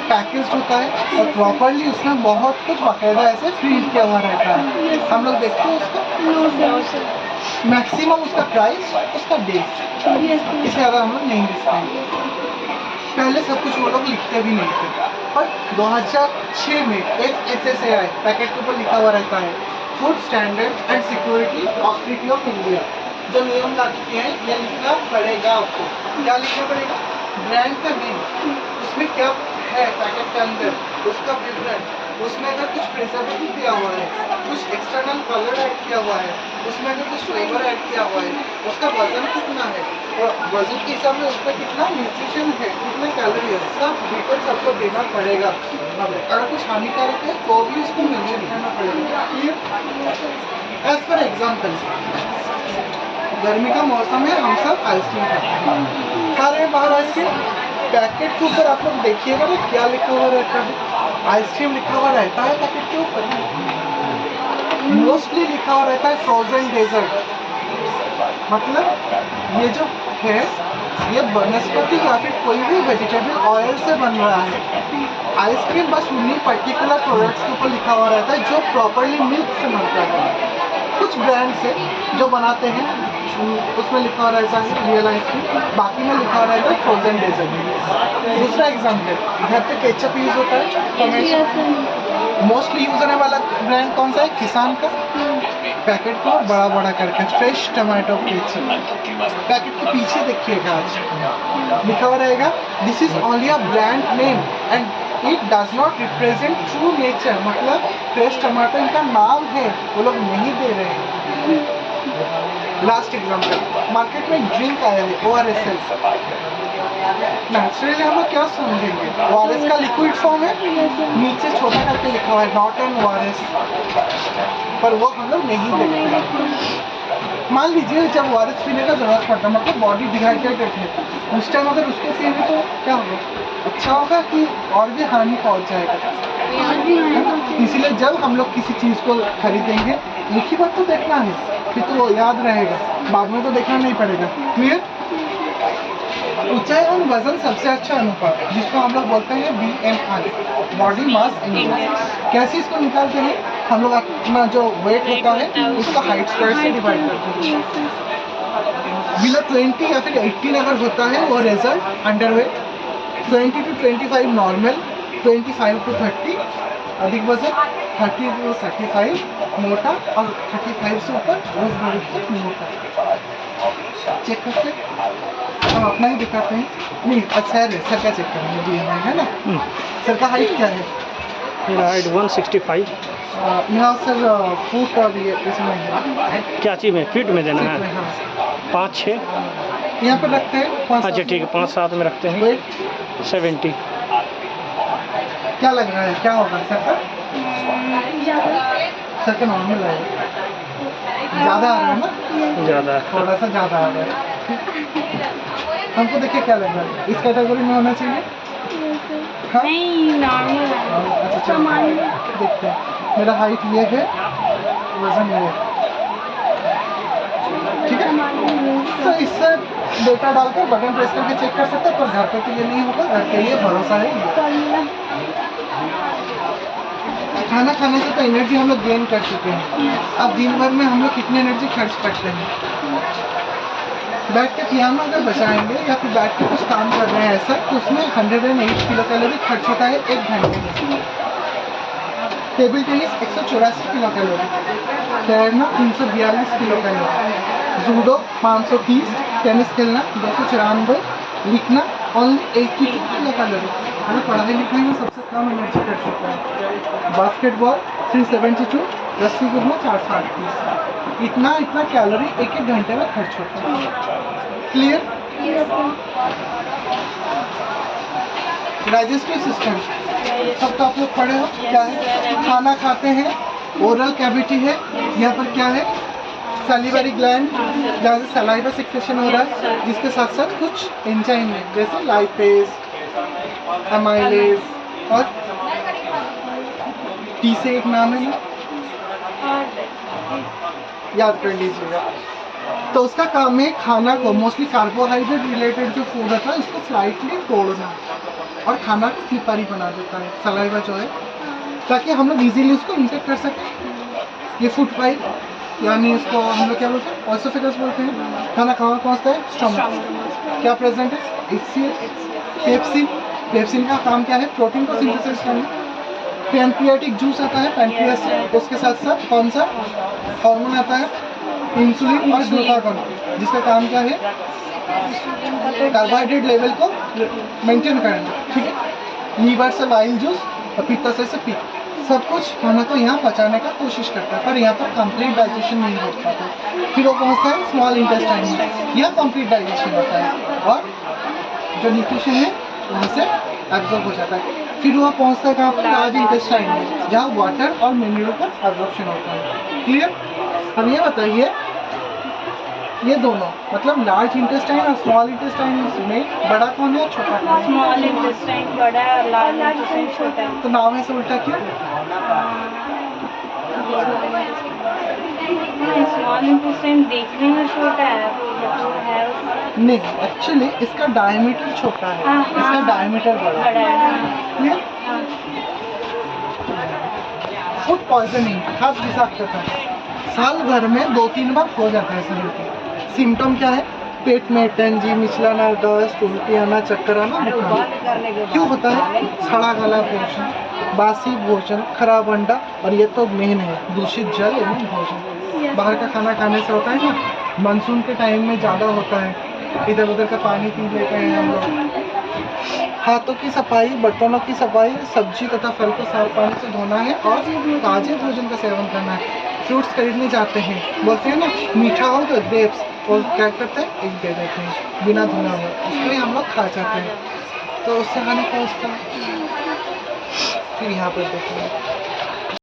Package होता है और प्रॉपरली उसमें बहुत कुछ बाकायदा ऐसे फीड किया हुआ रहता है। हम लोग देखते हैं उसका मैक्सिमम उसका प्राइस, उसका डेट, इससे ज़्यादा हम लोग नहीं लिखते हैं। पहले सब कुछ वो लोग लिखते भी नहीं थे, पर 2006 में FSSAI पैकेट के ऊपर लिखा हुआ रहता है, food standard and security authority of India, जो नियम लागू किए हैं ये लिखना पड़ेगा आपको। क्या लिखना पड़ेगा? ब्रांड का नेम, उसमें क्या है पैकेट के अंदर, उसका विवरण, उसमें अगर कुछ प्रिजर्वेटिव दिया हुआ है, कुछ एक्सटर्नल कलर ऐड किया हुआ है, उसमें अगर कुछ फ्लेवर ऐड किया हुआ है, उसका वजन कितना है और वजन के हिसाब में उसमें कितना न्यूट्रिशन है, कितने कैलोरी है, सब डिटेल्स आपको देना पड़ेगा। अगर कुछ हानिकारक है तो भी उसको मेंशन करना पड़ेगा। एज पर एग्जाम्पल, गर्मी का मौसम है, हम सब आइसक्रीम खा रहे हैं बाहर आइसक्रीम, पैकेट के ऊपर आप लोग देखिएगा ना क्या लिखा हुआ रहता है, आइसक्रीम लिखा हुआ रहता है पैकेट के ऊपर। मोस्टली लिखा हुआ रहता है फ्रोजन डेजर्ट, मतलब ये जो है ये वनस्पति या फिर कोई भी वेजिटेबल ऑयल से बन रहा है। आइसक्रीम बस उन्हीं पर्टिकुलर प्रोडक्ट्स के ऊपर लिखा हुआ रहता है जो प्रॉपरली मिल्क से बनता है। कुछ ब्रांड्स है जो बनाते हैं उसमें लिखा हुआ रहता है रियल आइसक्रीम, बाकी में लिखा हुआ रहता है फ्रोजन डेजर्ट। दूसरा एग्जाम्पल, घर पे केचप यूज होता है, मोस्टली यूज होने वाला ब्रांड कौन सा है? किसान का। पैकेट को बड़ा बड़ा करके फ्रेश टमाटो केचप, पैकेट के पीछे देखिएगा आज लिखा हुआ रहेगा this is only a brand name and it does not represent true nature, मतलब फ्रेश टमाटो इनका नाम है, वो लोग नहीं दे रहे हैं। लास्ट एग्जाम्पल, मार्केट में ड्रिंक आया है ORS, नेचुरली हम लोग क्या समझेंगे ORS का लिक्विड फॉर्म है, नीचे छोटा करके लिखा हुआ है नॉट एन ORS, पर वो हम लोग नहीं देखते। मान लीजिए जब ORS पीने का जरूरत पड़ता है, मतलब बॉडी डिहाइड्रेटेड है, उस टाइम अगर उसको पिएंगे तो क्या होगा? अच्छा होगा कि और भी हानि पहुंच जाएगा। इसीलिए जब हम लोग किसी चीज़ को खरीदेंगे एक ही बार तो देखना है, फिर तो वो याद रहेगा, बाद में तो देखना नहीं पड़ेगा। क्लियर? ऊंचाई और वजन सबसे अच्छा अनुपात, जिसको हम लोग बोलते हैं BMI, बॉडी मास इंडेक्स। कैसे इसको निकालते हैं? हम लोग अपना जो वेट होता है उसको हाइट स्क्वायर से डिवाइड करते हैं। बिलो 20 या फिर 18 अगर होता है वो result underweight, 20 to 25 normal, 25 to 30 अधिक वजन, 30 to 35 मोटा और 35 से ऊपर तक मोटा। चेक करते हम अपना ही दिखाते हैं। नहीं अच्छा है, सर का चेक करेंगे BMI है ना। सर का हाइट क्या है? मेरा हाइट 165। यहाँ सर फुट और ये इसमें है क्या चीज़ में फीट में देना है? हाँ 5-6 यहाँ पर रखते हैं। अच्छा ठीक है, 5-7 में रखते हैं। वेट 70। क्या लग रहा है क्या होगा सर का? सर का नॉर्मल है, ज़्यादा आ रहा है ना? ज़्यादा थोड़ा सा ज़्यादा आ रहा है। हमको देखिए क्या लग रहा है, इस कैटेगरी में होना चाहिए? हाँ? नहीं नॉर्मल है। अच्छा चलो देखते हैं। मेरा हाइट ये है, वजन ये है, ठीक है। तो इससे डेटा डालकर बटन प्रेस करके चेक कर सकते हैं, पर घर पे तो ये नहीं होगा, घर के लिए भरोसा है। खाना खाने से तो एनर्जी हम लोग गेन कर चुके हैं, अब दिन भर में हम लोग कितनी एनर्जी खर्च करते हैं? बैठ के पियानो अगर बजाएंगे या फिर बैठ के कुछ काम कर रहे हैं ऐसा, तो उसमें 108 किलो कैलोरी खर्च होता है 1 घंटे में। टेबल टेनिस 184 किलो कैलोरी, तैरना 342 किलो कैलोरी, जूडो 530, टेनिस खेलना 294, लिखना ओनली 82 किलो कैलोरी, मतलब पढ़ाई लिखाई में सबसे कम एनर्जी खर्च होता है। बास्केटबॉल 372, रस्सी कूदना 438, इतना कैलोरी 1-1 घंटे में खर्च होता है। क्लियर? डाइजेस्टिव सिस्टम सब तो आप लोग पढ़े हो, क्या है? खाना खाते हैं, ओरल कैविटी है, यहाँ पर क्या है? सैलिवरी ग्लैंड, जहाँ से सलाइवा सिक्रेशन हो रहा है, जिसके साथ साथ कुछ एंजाइम है जैसे लाइपेज, अमाइलेज और टी से एक नाम है ना, याद कर लीजिएगा। तो उसका काम है खाना को, मोस्टली कार्बोहाइड्रेट रिलेटेड जो फूड होता है उसको स्लाइटली तोड़ना, और खाना स्लिपरी बना देता है सलाइवा जो है, ताकि हम लोग इजीली उसको इंटेक कर सकें। ये फूड पाइप यानी इसको हम लोग क्या बोलते हैं, ऑसोफेगस बोलते हैं। खाना कहाँ पहुँचता है, स्टमक। क्या प्रेजेंट है, HCl, पेप्सिन। पेप्सिन का काम क्या है, प्रोटीन को सिंथेसिस करना। पैनक्रियाटिक जूस आता है पैनक्रियास से, उसके साथ साथ कौन सा हार्मोन आता है, इंसुलिन और ग्लूकागॉन, जिसका काम क्या है, कार्बोहाइड्रेट लेवल को मेंटेन करना। ठीक है, लीवर से बाइल जूस और पित्ताशय से पित्त, सब कुछ खाना को यहाँ पचाने का कोशिश करता है, पर यहाँ पर कंप्लीट डाइजेशन नहीं हो पाता। फिर वो पहुँचता है स्मॉल इंटेस्टाइन में, यहाँ कंप्लीट डाइजेशन होता है और जो न्यूट्रिशन है वहाँ से एब्जॉर्ब हो जाता है। फिर वह पहुँचता है कहाँ पर, लार्ज इंटेस्टाइन में, जहाँ वाटर और मिनरल का एब्जॉर्प्शन होता है। क्लियर। अब ये बताइए, ये दोनों मतलब लार्ज इंटेस्टाइन और स्मॉल इंटेस्टाइन में बड़ा कौन है और छोटा कौन है? स्मॉल इंटेस्टाइन बड़ा है और लार्ज इंटेस्टाइन छोटा है। तो नाम ऐसे उल्टा क्यों? स्मॉल इंटेस्टाइन देखने में छोटा है, तो है नहीं, एक्चुअली इसका डायमीटर छोटा है, हाँ, इसका हाँ, डायमीटर बड़ा है। बड़ा है। क्लियर। हाँ। फूड पॉइजनिंग खास विषाक्त था, साल भर में 2-3 बार हो जाता है सभी को। सिम्टम क्या है, पेट में टेंजी, मिचलाना, दस्त, उल्टी आना, चक्कर आना, बुखार। क्यों होता है, सड़ा गला भोजन, बासी भोजन, खराब अंडा और ये तो मेन है दूषित जल एवं भोजन। बाहर का खाना खाने से होता है ना, मानसून के टाइम में ज़्यादा होता है, इधर उधर का पानी पी लेते हैं हम लोग। हाथों की सफाई, बर्तनों की सफाई, सब्जी तथा फल को साफ पानी से धोना है और ताजे भोजन का सेवन करना है। फ्रूट्स खरीदने जाते हैं, बोलते हैं ना मीठा हो तो ग्रेप्स, और क्या करते हैं, एक दे देते हैं बिना धुना हुआ, इसलिए हम लोग खा जाते हैं, तो उससे हानि पहुँचता है। फिर यहाँ पर देखिए